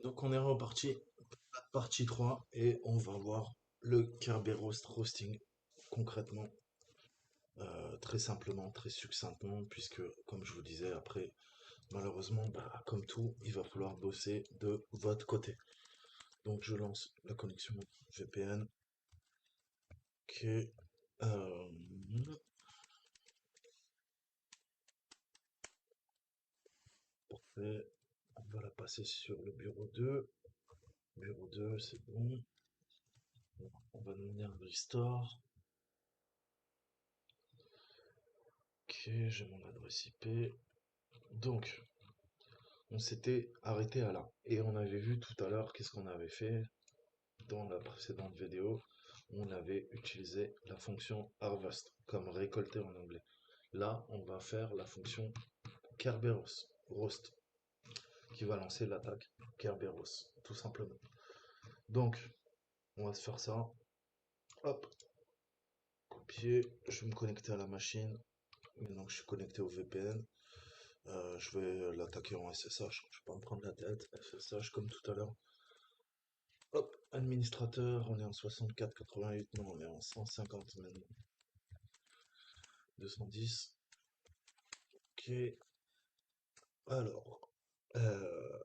Donc on est reparti, partie 3 et on va voir le Kerberos roasting concrètement, très simplement, très succinctement, puisque comme je vous disais après, malheureusement, bah, comme tout, il va falloir bosser de votre côté. Donc je lance la connexion VPN. Ok. Parfait. On va la passer sur le bureau 2. Bureau 2, c'est bon. On va donner un restore. Ok, j'ai mon adresse IP. Donc, on s'était arrêté à là. Et on avait vu tout à l'heure qu'est-ce qu'on avait fait dans la précédente vidéo. On avait utilisé la fonction harvest, comme récolter en anglais. Là, on va faire la fonction Kerberos, roast, qui va lancer l'attaque Kerberos, tout simplement. Donc, on va se faire ça. Hop, copier. Je vais me connecter à la machine. Maintenant que je suis connecté au VPN, je vais l'attaquer en SSH. Je vais pas me prendre la tête. SSH comme tout à l'heure. Hop, administrateur, on est en 64,88, non, on est en 150 maintenant. 210. Ok, alors, euh,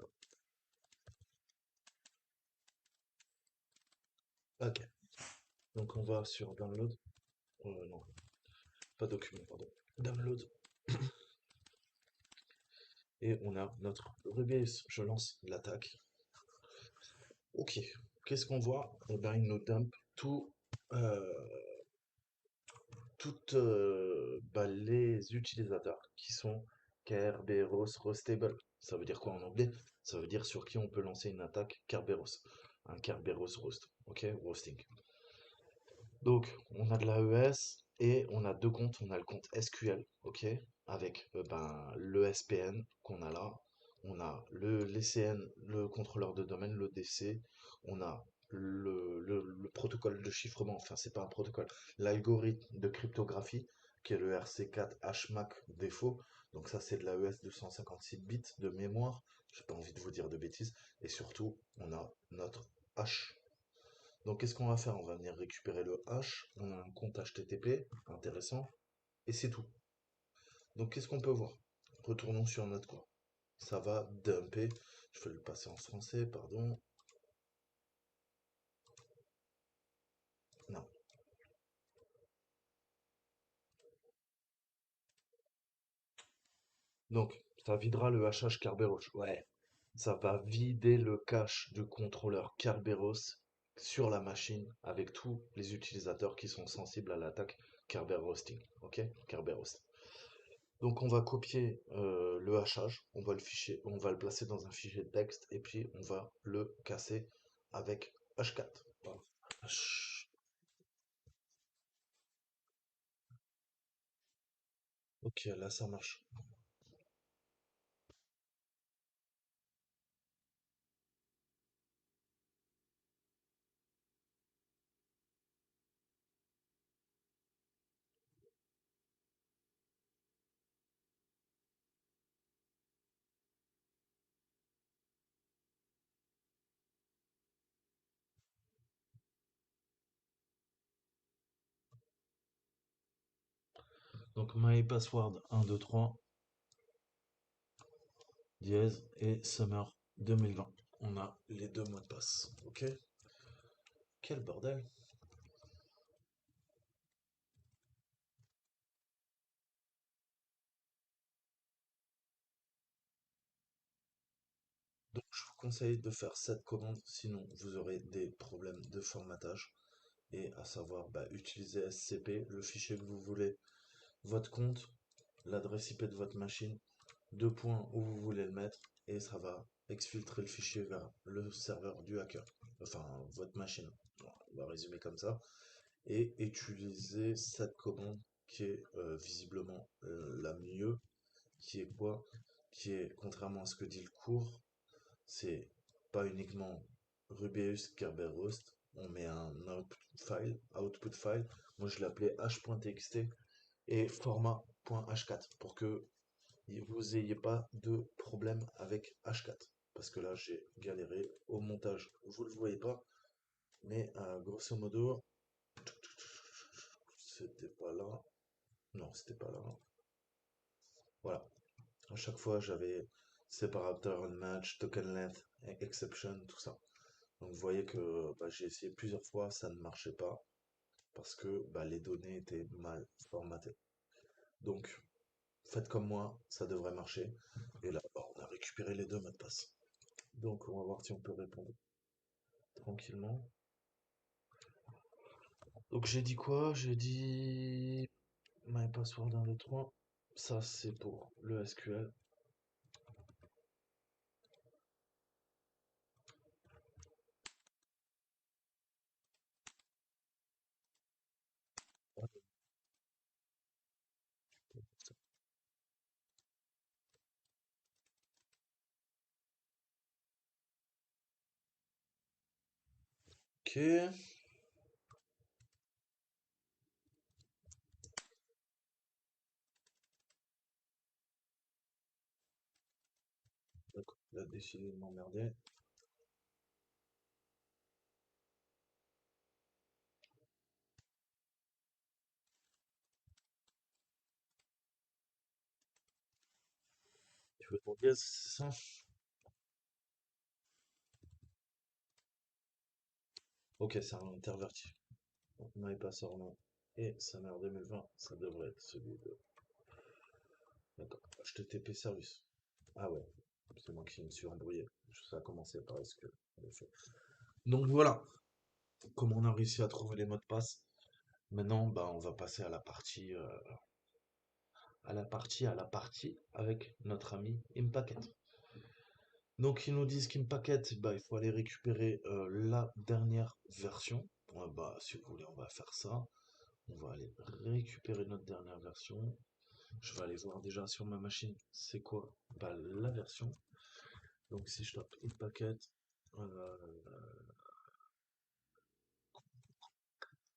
ok. Donc on va sur download. Non, pas document, pardon. Download. Et on a notre RBS. Je lance l'attaque. Ok, qu'est-ce qu'on voit? Eh bien, il nous dump euh, toutes bah, les utilisateurs qui sont Kerberos Roastable. Ça veut dire quoi en anglais? Ça veut dire sur qui on peut lancer une attaque Kerberos. Un Kerberos Roast. Ok? Roasting. Donc, on a de l'AES et on a deux comptes. On a le compte SQL, ok? Avec ben, le SPN qu'on a là. On a le l'ECN, le contrôleur de domaine, le DC. On a le protocole de chiffrement, enfin c'est pas un protocole, l'algorithme de cryptographie qui est le RC4 HMAC défaut. Donc ça c'est de l'AES 256 bits de mémoire. J'ai pas envie de vous dire de bêtises. Et surtout, on a notre hash. Donc qu'est-ce qu'on va faire? On va venir récupérer le hash, on a un compte HTTP, intéressant, et c'est tout. Donc qu'est-ce qu'on peut voir? Retournons sur notre quoi. Ça va dumper, je vais le passer en français, pardon. Non. Donc, ça videra le hachage Kerberos. Ouais. Ça va vider le cache du contrôleur Kerberos sur la machine avec tous les utilisateurs qui sont sensibles à l'attaque Kerberosting. Ok? Kerberos. Donc on va copier le hachage, on va le fichier, on va le placer dans un fichier de texte et puis on va le casser avec H4. Voilà. H- Ok, là ça marche. Donc my password 123 dièse et summer 2020. On a les deux mots de passe. Ok. Quel bordel. Donc je vous conseille de faire cette commande, sinon vous aurez des problèmes de formatage. Et à savoir bah, utiliser SCP, le fichier que vous voulez, votre compte, l'adresse IP de votre machine, deux points où vous voulez le mettre, et ça va exfiltrer le fichier vers le serveur du hacker. Enfin, votre machine. On va résumer comme ça. Et utiliser cette commande qui est visiblement la mieux, qui est quoi? Qui est, contrairement à ce que dit le cours, c'est pas uniquement Rubeus Kerberos, on met un output file. Moi je l'appelais h.txt et format.h4 pour que vous ayez pas de problème avec H4. parce que là, j'ai galéré au montage. Vous le voyez pas, mais grosso modo, c'était pas là. Non, c'était pas là. Voilà. À chaque fois, j'avais séparateur unmatch, token length, exception, tout ça. Donc vous voyez que bah, j'ai essayé plusieurs fois, ça ne marchait pas parce que bah, les données étaient mal formatées. Donc faites comme moi, ça devrait marcher. Et là, bah, on a récupéré les deux mots de passe. Donc on va voir si on peut répondre tranquillement. Donc j'ai dit quoi? J'ai dit my password 1, 2, 3. Ça c'est pour le SQL. Ok, d'accord. Il a décidé de m'emmerder. Tu veux ton dièse, c'est ça? Ok, c'est un interverti. Donc, my password non. Et summer 2020, ça devrait être celui de. D'accord. HTTP service. Ah ouais, c'est moi qui me suis embrouillé. Ça a commencé par SQL. En effet. Donc voilà, comme on a réussi à trouver les mots de passe, maintenant bah, on va passer à la partie, avec notre ami Impacket. Donc ils nous disent qu'Impacket, bah, il faut aller récupérer la dernière version. Ouais, bah, si vous voulez, on va faire ça. On va aller récupérer notre dernière version. Je vais aller voir déjà sur ma machine, c'est quoi bah, la version. Donc si je tape Impacket, euh,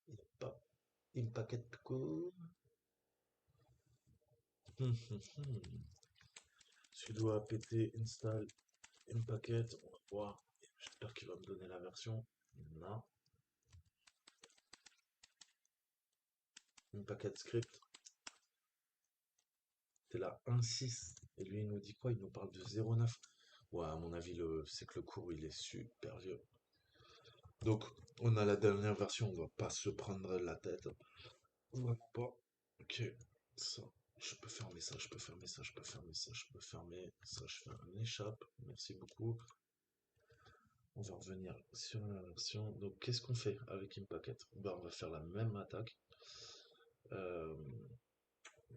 il n'y a pas Impacket Co. Sudo apt install Impacket, on va voir. J'espère qu'il va me donner la version. Non. Impacket script, c'est la 1.6. Et lui, il nous dit quoi? Il nous parle de 0.9. Ouais, à mon avis, c'est que le cours, il est super vieux. Donc, on a la dernière version, on va pas se prendre la tête. Vraiment pas. Ok, ça. Je peux fermer ça, je peux fermer ça, je peux fermer ça, je peux fermer ça, je fais un échappe. Merci beaucoup. On va revenir sur la version. Donc, qu'est-ce qu'on fait avec Impacket? Bah, on va faire la même attaque. Euh,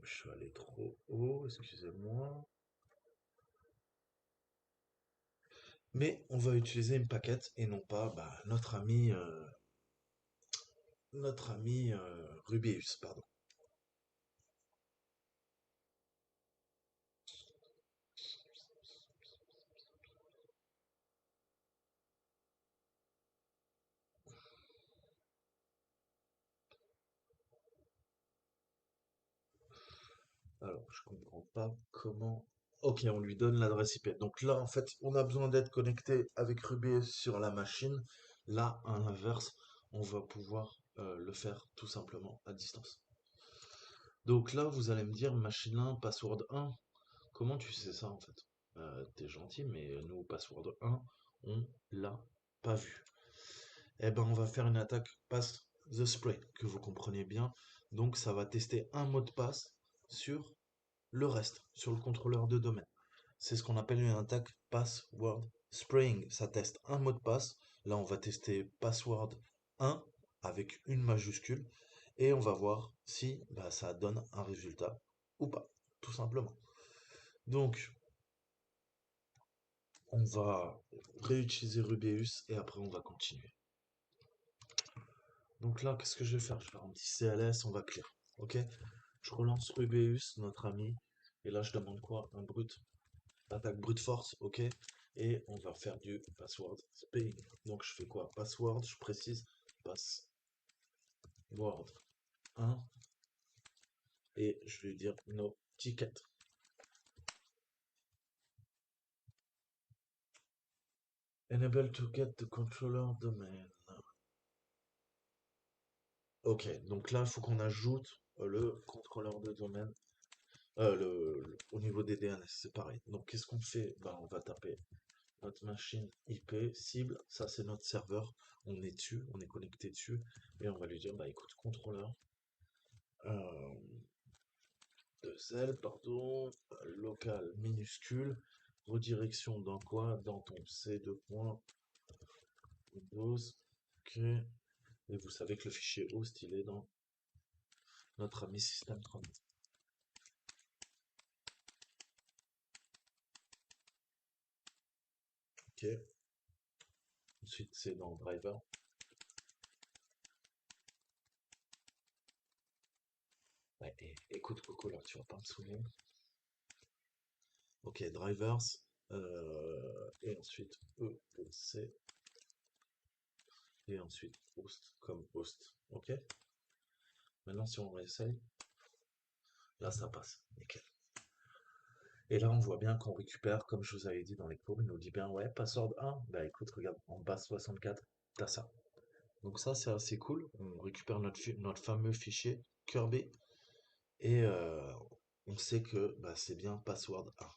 je suis allé trop haut, excusez-moi. Mais on va utiliser Impacket et non pas bah, notre ami Rubius, pardon. Alors, je comprends pas comment. Ok, on lui donne l'adresse IP. Donc là, en fait, on a besoin d'être connecté avec Rubius sur la machine. Là, à l'inverse, on va pouvoir le faire tout simplement à distance. Donc là, vous allez me dire, machine 1, password 1. Comment tu sais ça en fait? T'es gentil, mais nous, password 1, on l'a pas vu. Eh ben, on va faire une attaque pass the spray, que vous compreniez bien. Donc, ça va tester un mot de passe sur le reste, sur le contrôleur de domaine. C'est ce qu'on appelle une attaque password spraying. Ça teste un mot de passe. Là, on va tester password 1 avec une majuscule et on va voir si bah, ça donne un résultat ou pas, tout simplement. Donc, on va réutiliser Rubius et après on va continuer. Donc là, qu'est-ce que je vais faire? Je vais faire un petit CLS, on va clear. Ok? Je relance Rubius, notre ami. Et là, je demande quoi? Un brut. Attaque brute force, ok? Et on va faire du password spelling. Donc je fais quoi? Password, je précise. Password 1. Et je vais dire no ticket. Enable to get the controller domain. Ok, donc là, il faut qu'on ajoute le contrôleur de domaine au niveau des DNS, c'est pareil. Donc, qu'est-ce qu'on fait? Bah, on va taper notre machine IP cible, ça c'est notre serveur, on est dessus, on est connecté dessus, et on va lui dire, bah écoute, contrôleur euh, de L, pardon, local minuscule, redirection dans quoi? Dans ton C2. Windows, ok, et vous savez que le fichier host il est dans notre ami système 30. Ok, ensuite c'est dans driver. Ouais, écoute Coco là, tu vas pas me saouler. Ok, drivers, et ensuite EPC, et ensuite host comme host. Ok, maintenant si on réessaye, là ça passe, nickel. Et là on voit bien qu'on récupère, comme je vous avais dit dans les cours, il nous dit bien ouais, password 1, bah écoute, regarde, en base 64, t'as ça. Donc ça c'est assez cool, on récupère notre fameux fichier Kirby, et on sait que bah, c'est bien password 1.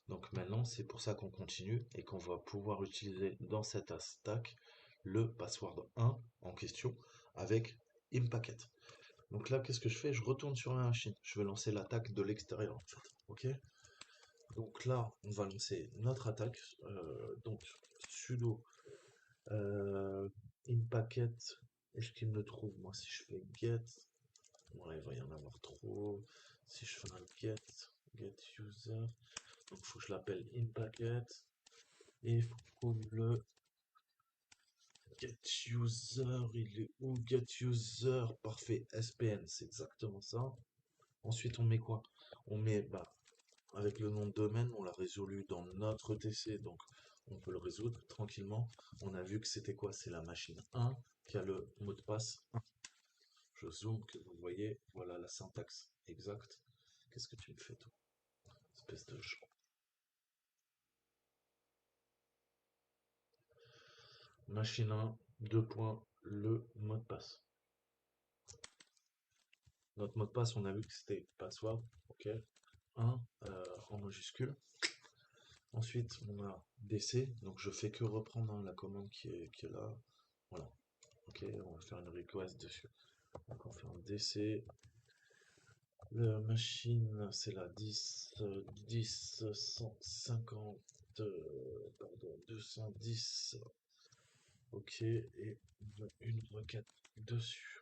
Donc maintenant, c'est pour ça qu'on continue et qu'on va pouvoir utiliser dans cette stack le password 1 en question avec Impacket. Donc là, qu'est-ce que je fais? Je retourne sur la machine. Je vais lancer l'attaque de l'extérieur en fait. Ok? Donc là, on va lancer notre attaque. Donc sudo euh, Impacket. Est-ce qu'il me trouve? Moi, si je fais get, ouais, il va y en avoir trop. Si je fais un get user, donc il faut que je l'appelle Impacket. Et il faut qu'on le get user, il est où? Get user, parfait, SPN, c'est exactement ça. Ensuite, on met quoi? On met, bah, avec le nom de domaine, on l'a résolu dans notre TC, donc on peut le résoudre tranquillement. On a vu que c'était quoi? C'est la machine 1 qui a le mot de passe 1. Je zoome, que vous voyez, voilà la syntaxe exacte. Qu'est-ce que tu me fais, toi? Espèce de chat. Machine 1, 2 points, le mot de passe. Notre mot de passe, on a vu que c'était password, ok, 1 en majuscule. Ensuite, on a DC, donc je fais que reprendre hein, la commande qui est là. Voilà, ok, on va faire une request dessus. Donc on fait un DC. La machine, c'est la 10, 10, 150, pardon, 210. Ok, et on a une requête dessus.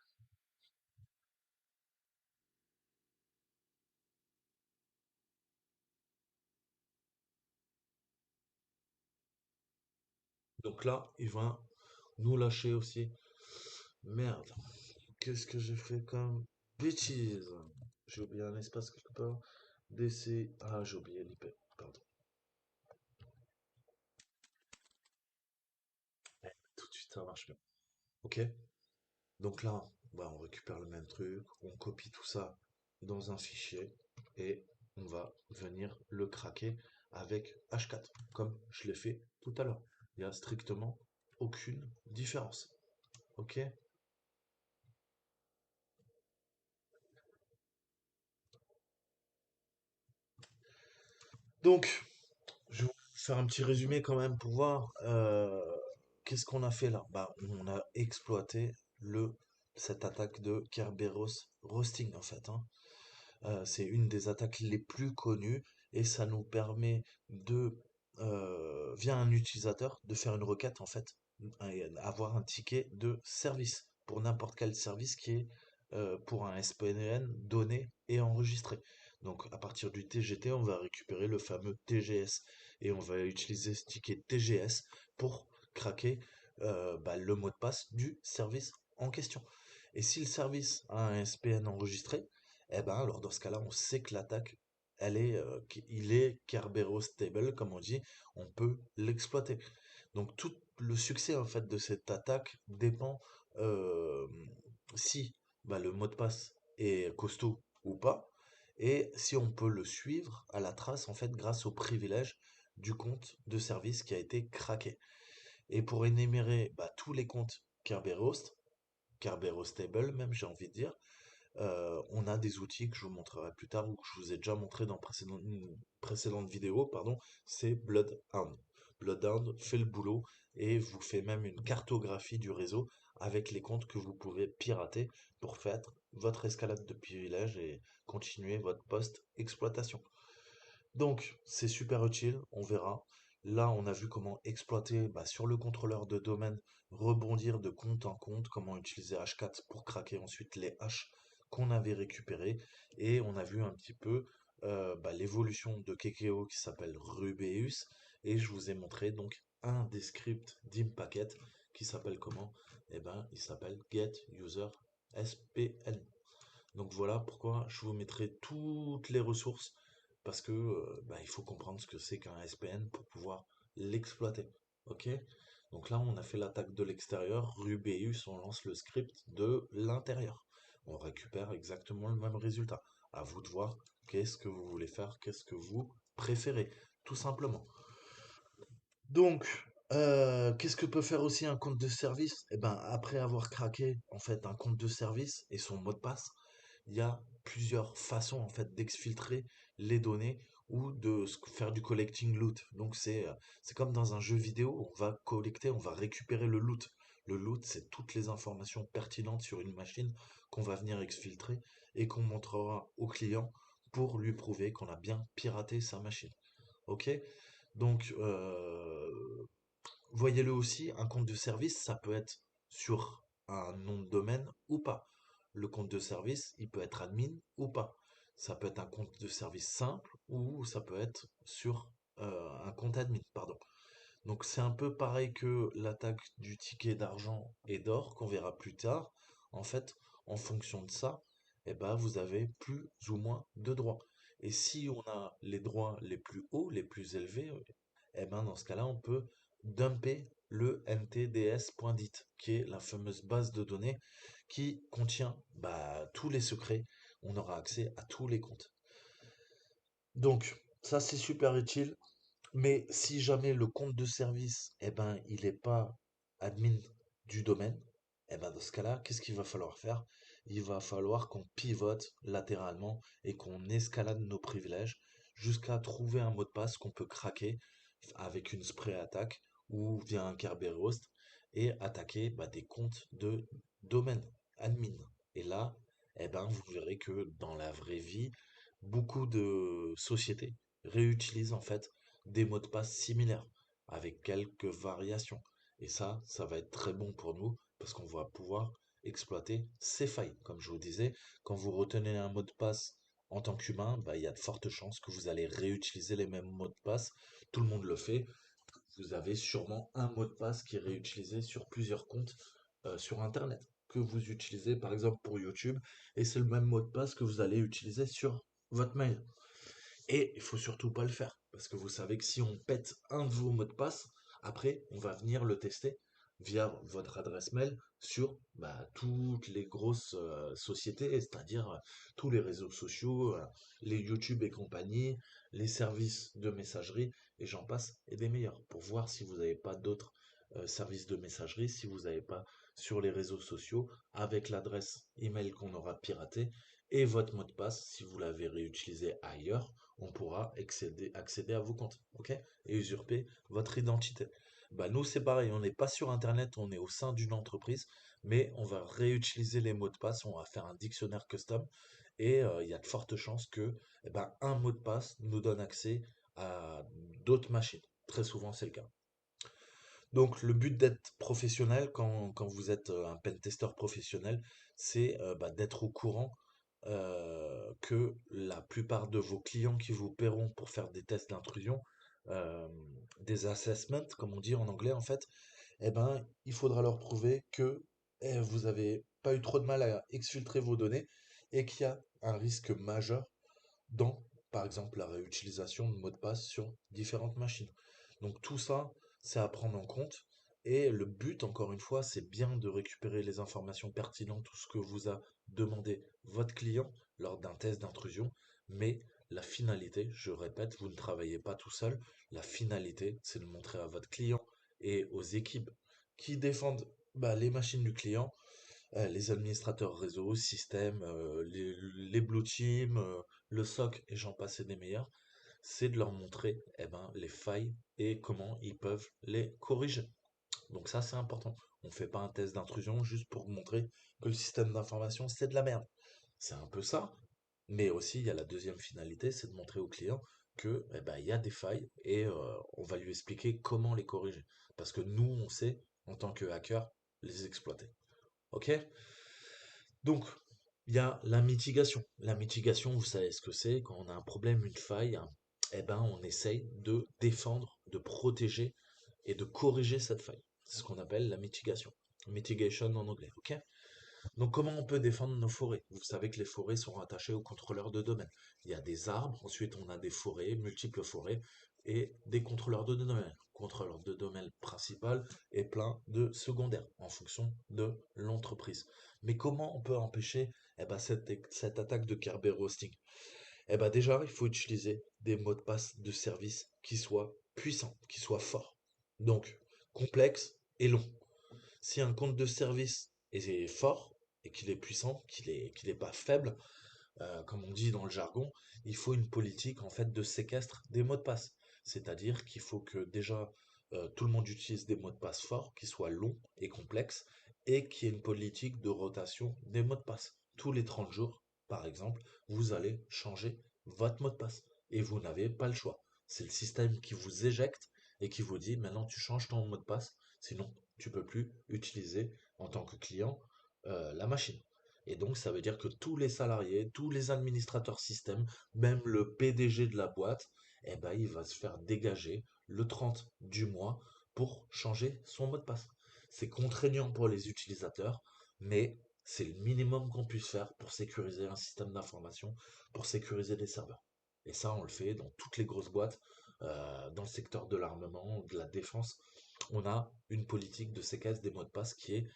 Donc là, il va nous lâcher aussi. Merde. Qu'est-ce que j'ai fait comme bêtise? J'ai oublié un espace quelque part. DC. Ah, j'ai oublié l'IP. Pardon. Tout de suite, ça marche bien. Ok. Donc là, bah, on récupère le même truc. On copie tout ça dans un fichier. Et on va venir le craquer avec H4. Comme je l'ai fait tout à l'heure. Il n'y a strictement aucune différence. Ok. Donc, je vais faire un petit résumé quand même pour voir qu'est-ce qu'on a fait là. Bah, on a exploité cette attaque de Kerberos Roasting en fait, hein. C'est une des attaques les plus connues et ça nous permet via un utilisateur, de faire une requête en fait, avoir un ticket de service pour n'importe quel service qui est pour un SPN donné et enregistré. Donc à partir du TGT, on va récupérer le fameux TGS et on va utiliser ce ticket TGS pour craquer bah, le mot de passe du service en question. Et si le service a un SPN enregistré, eh ben alors dans ce cas-là, on sait que l'attaque, il est Kerberos stable, comme on dit, on peut l'exploiter. Donc tout le succès en fait de cette attaque dépend euh, si bah, le mot de passe est costaud ou pas, et si on peut le suivre à la trace en fait grâce au privilège du compte de service qui a été craqué. Et pour énumérer bah, tous les comptes Kerberos, Kerberos Table même, j'ai envie de dire, on a des outils que je vous montrerai plus tard ou que je vous ai déjà montré dans une précédente vidéo, pardon, c'est Bloodhound. Bloodhound fait le boulot et vous fait même une cartographie du réseau avec les comptes que vous pouvez pirater pour faire votre escalade de privilèges et continuer votre post-exploitation. Donc, c'est super utile, on verra. Là, on a vu comment exploiter bah, sur le contrôleur de domaine, rebondir de compte en compte, comment utiliser H4 pour craquer ensuite les haches qu'on avait récupérées. Et on a vu un petit peu bah, l'évolution de Kekeo qui s'appelle Rubeus. Et je vous ai montré donc un des scripts d'Impacket qui s'appelle comment? Eh ben, il s'appelle Get User SPN. Donc voilà pourquoi je vous mettrai toutes les ressources parce que bah, il faut comprendre ce que c'est qu'un SPN pour pouvoir l'exploiter. Ok? Donc là, on a fait l'attaque de l'extérieur. Rubeus, on lance le script de l'intérieur. On récupère exactement le même résultat. À vous de voir qu'est-ce que vous voulez faire, qu'est-ce que vous préférez, tout simplement. Donc, qu'est-ce que peut faire aussi un compte de service? Eh ben, après avoir craqué en fait un compte de service et son mot de passe, il y a plusieurs façons en fait d'exfiltrer les données ou de faire du collecting loot. Donc c'est comme dans un jeu vidéo, on va collecter, on va récupérer le loot. Le loot, c'est toutes les informations pertinentes sur une machine qu'on va venir exfiltrer et qu'on montrera au client pour lui prouver qu'on a bien piraté sa machine. Ok? Donc, voyez-le aussi, un compte de service, ça peut être sur un nom de domaine ou pas. Le compte de service, il peut être admin ou pas. Ça peut être un compte de service simple ou ça peut être sur un compte admin, pardon. Donc c'est un peu pareil que l'attaque du ticket d'argent et d'or qu'on verra plus tard. En fait, en fonction de ça, eh ben, vous avez plus ou moins de droits. Et si on a les droits les plus hauts, les plus élevés, eh ben, dans ce cas-là, on peut dumper le ntds.dit, qui est la fameuse base de données qui contient bah, tous les secrets. On aura accès à tous les comptes. Donc, ça c'est super utile. Mais si jamais le compte de service, eh ben, il n'est pas admin du domaine, eh ben, dans ce cas-là, qu'est-ce qu'il va falloir faire? Il va falloir qu'on pivote latéralement et qu'on escalade nos privilèges jusqu'à trouver un mot de passe qu'on peut craquer avec une spray attaque ou via un Kerberos et attaquer bah, des comptes de domaine admin. Et là, eh ben, vous verrez que dans la vraie vie, beaucoup de sociétés réutilisent en fait des mots de passe similaires, avec quelques variations. Et ça va être très bon pour nous, parce qu'on va pouvoir exploiter ces failles. Comme je vous disais, quand vous retenez un mot de passe en tant qu'humain, bah, il y a de fortes chances que vous allez réutiliser les mêmes mots de passe. Tout le monde le fait. Vous avez sûrement un mot de passe qui est réutilisé sur plusieurs comptes sur Internet, que vous utilisez par exemple pour YouTube, et c'est le même mot de passe que vous allez utiliser sur votre mail. Et il faut surtout pas le faire, parce que vous savez que si on pète un de vos mots de passe, après, on va venir le tester via votre adresse mail sur bah, toutes les grosses sociétés, c'est-à-dire tous les réseaux sociaux, les YouTube et compagnie, les services de messagerie, et j'en passe, et des meilleurs, pour voir si vous n'avez pas d'autres services de messagerie, si vous n'avez pas sur les réseaux sociaux, avec l'adresse email qu'on aura piratée, et votre mot de passe, si vous l'avez réutilisé ailleurs, on pourra accéder à vos comptes, ok? Et usurper votre identité. Bah nous c'est pareil, on n'est pas sur Internet, on est au sein d'une entreprise, mais on va réutiliser les mots de passe, on va faire un dictionnaire custom, et il y a de fortes chances que eh ben, un mot de passe nous donne accès à d'autres machines. Très souvent c'est le cas. Donc le but d'être professionnel quand vous êtes un pentester professionnel, c'est bah, d'être au courant que la plupart de vos clients qui vous paieront pour faire des tests d'intrusion, euh, des assessments, comme on dit en anglais en fait, eh ben, il faudra leur prouver que vous avez pas eu trop de mal à exfiltrer vos données et qu'il y a un risque majeur dans, par exemple, la réutilisation de mots de passe sur différentes machines. Donc tout ça, c'est à prendre en compte. Et le but, encore une fois, c'est bien de récupérer les informations pertinentes, tout ce que vous a demandé votre client lors d'un test d'intrusion. Mais la finalité, je répète, vous ne travaillez pas tout seul. La finalité, c'est de montrer à votre client et aux équipes qui défendent les machines du client, les administrateurs réseau, système, les blue team, le SOC et j'en passe et des meilleurs, c'est de leur montrer les failles et comment ils peuvent les corriger. Donc ça, c'est important. On ne fait pas un test d'intrusion juste pour montrer que le système d'information, c'est de la merde. C'est un peu ça, mais aussi il y a la deuxième finalité, c'est de montrer au client que il y a des failles et on va lui expliquer comment les corriger. Parce que nous, on sait, en tant que hacker, les exploiter. Ok? Donc, il y a la mitigation. La mitigation, vous savez ce que c'est, quand on a un problème, une faille, hein, on essaye de défendre, de protéger et de corriger cette faille. C'est ce qu'on appelle la mitigation. Mitigation en anglais, ok? Donc comment on peut défendre nos forêts? Vous savez que les forêts sont rattachées aux contrôleurs de domaine. Il y a des arbres, ensuite on a des forêts, multiples forêts, et des contrôleurs de domaine. Contrôleur de domaine principal et plein de secondaires en fonction de l'entreprise. Mais comment on peut empêcher cette attaque de Kerberos roasting? Déjà, il faut utiliser des mots de passe de service qui soient puissants, qui soient forts. Donc, complexes et longs. Si un compte de service est fort et qu'il est puissant, qu'il est pas faible, comme on dit dans le jargon, il faut une politique en fait de séquestre des mots de passe. C'est-à-dire qu'il faut que déjà tout le monde utilise des mots de passe forts, qui soient longs et complexes, et qu'il y ait une politique de rotation des mots de passe. Tous les 30 jours, par exemple, vous allez changer votre mot de passe. Et vous n'avez pas le choix. C'est le système qui vous éjecte et qui vous dit maintenant tu changes ton mot de passe, sinon tu peux plus utiliser en tant que client la machine. Et donc, ça veut dire que tous les salariés, tous les administrateurs système, même le PDG de la boîte, il va se faire dégager le 30 du mois pour changer son mot de passe. C'est contraignant pour les utilisateurs, mais c'est le minimum qu'on puisse faire pour sécuriser un système d'information, pour sécuriser les serveurs. Et ça, on le fait dans toutes les grosses boîtes, dans le secteur de l'armement, de la défense. On a une politique de séquestre des mots de passe qui est,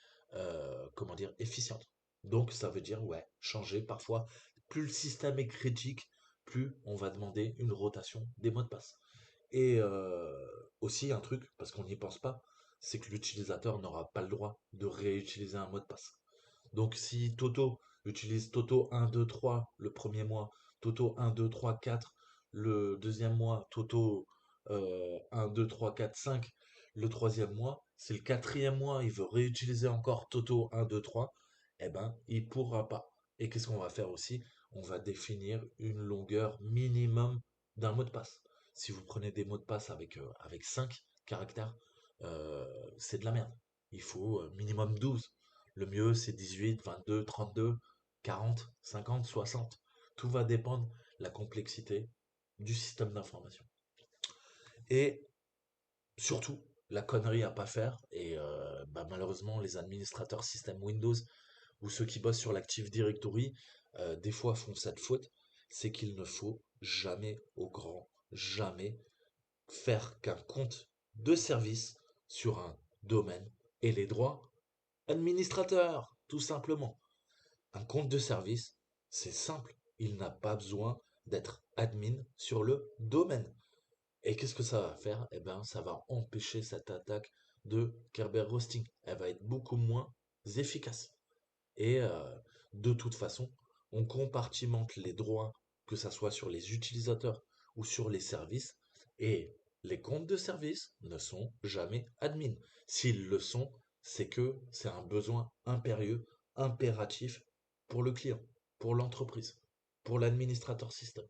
comment dire, efficiente. Donc ça veut dire, ouais, changer parfois. Plus le système est critique, plus on va demander une rotation des mots de passe. Et aussi un truc, parce qu'on n'y pense pas, c'est que l'utilisateur n'aura pas le droit de réutiliser un mot de passe. Donc si Toto utilise Toto 1, 2, 3 le premier mois, Toto 1, 2, 3, 4 le deuxième mois, Toto 1, 2, 3, 4, 5 le troisième mois, si le quatrième mois il veut réutiliser encore Toto 1, 2, 3, il pourra pas. Et qu'est-ce qu'on va faire aussi? On va définir une longueur minimum d'un mot de passe. Si vous prenez des mots de passe avec 5 caractères, c'est de la merde. Il faut minimum 12. Le mieux, c'est 18, 22, 32, 40, 50, 60. Tout va dépendre de la complexité du système d'information. Et surtout, la connerie à pas faire, et malheureusement, les administrateurs système Windows ou ceux qui bossent sur l'Active Directory, des fois font cette faute, c'est qu'il ne faut jamais, au grand jamais, faire qu'un compte de service sur un domaine et les droits administrateurs, tout simplement. Un compte de service, c'est simple. Il n'a pas besoin d'être admin sur le domaine. Et qu'est-ce que ça va faire? Ça va empêcher cette attaque de Kerber Roasting. Elle va être beaucoup moins efficace. Et de toute façon, on compartimente les droits, que ce soit sur les utilisateurs ou sur les services, et les comptes de service ne sont jamais admin. S'ils le sont, c'est que c'est un besoin impérieux, impératif pour le client, pour l'entreprise, pour l'administrateur système.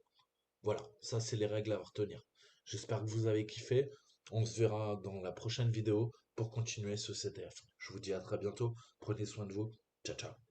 Voilà, ça c'est les règles à retenir. J'espère que vous avez kiffé. On se verra dans la prochaine vidéo pour continuer ce CTF. Je vous dis à très bientôt. Prenez soin de vous. Ciao, ciao.